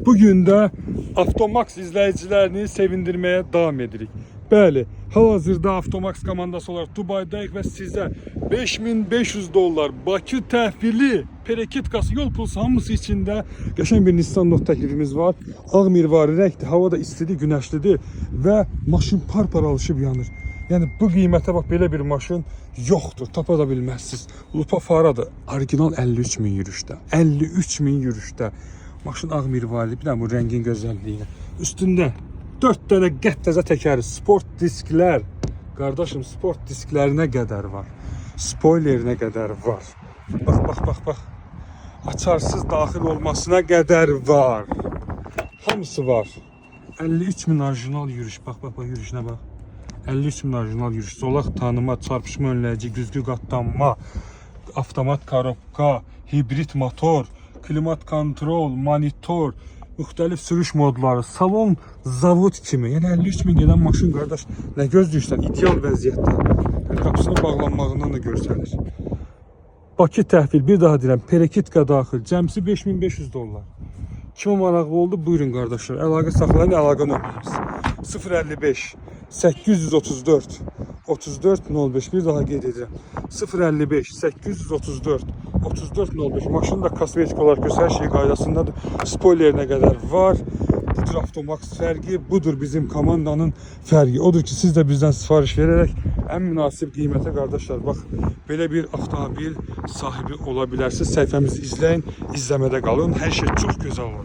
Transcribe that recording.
Bugün də Avtomax izləyicilərini sevindirməyə davam edirik. Bəli, hal-hazırda Avtomax komandası olaraq Dubaydayıq və sizə $5500 Bakı təhvili, perekitkası, yol pulusu hamısı içində qəşəng bir Nissan Note təklifimiz var. Ağ mirvari rəngdir, hava da istidir, günəşlidir və maşın par-par alışıb yanır. Yəni bu qiymətə bax, belə bir maşın yoxdur, tapa da bilməzsiniz. Lupa faradır, orijinal 53.000 yürüşdə, 53.000 yürüşdə. Maşın ağ mirvarili, bir də bu rəngin gözəlliyinə. Üstündə 4 dənə qəttəzə təkəri, sport disklər. Qardaşım, sport disklərinə qədər var. Spoilerinə qədər var. Bax. Açarsız daxil olmasına qədər var. Hamısı var. 53.000 orijinal yürüş. Bax, yürüşünə bax. 53.000 orijinal yürüş. Zolaq tanıma, çarpışma önləyici, güzgü qatlanma, avtomat korobka, hibrit motor, klimat kontrol, monitor, müxtəlif sürüş modları, salon zavod kimi. Yəni 53.000 gedən maşın, qardaş, nə gözləyirsən? İdeal vəziyyətdə. Qapısının bağlanmağından da görsənir. Bakı təhvil, bir daha deyirəm, perekitka daxil, cəmsi $5500. Kimə maraqlı oldu? Buyurun qardaşlar. Əlaqə saxlayın, əlaqə nömrəmiz 055 834 3405. Bir daha qeyd edirəm. 055 834 3405. Maşının da kosmetik olaraq göz, hər şey qaydasındadır. Spoilerinə qədər var. Budur Avtomax fərqi, budur bizim komandanın fərqi. Odur ki, siz də bizdən sifariş verərək ən münasib qiymətə, qardaşlar, bax, belə bir avtomobil sahibi ola bilərsiniz. Səhifəmizi izləyin, izləmədə qalın. Hər şey çox gözəl olacaq.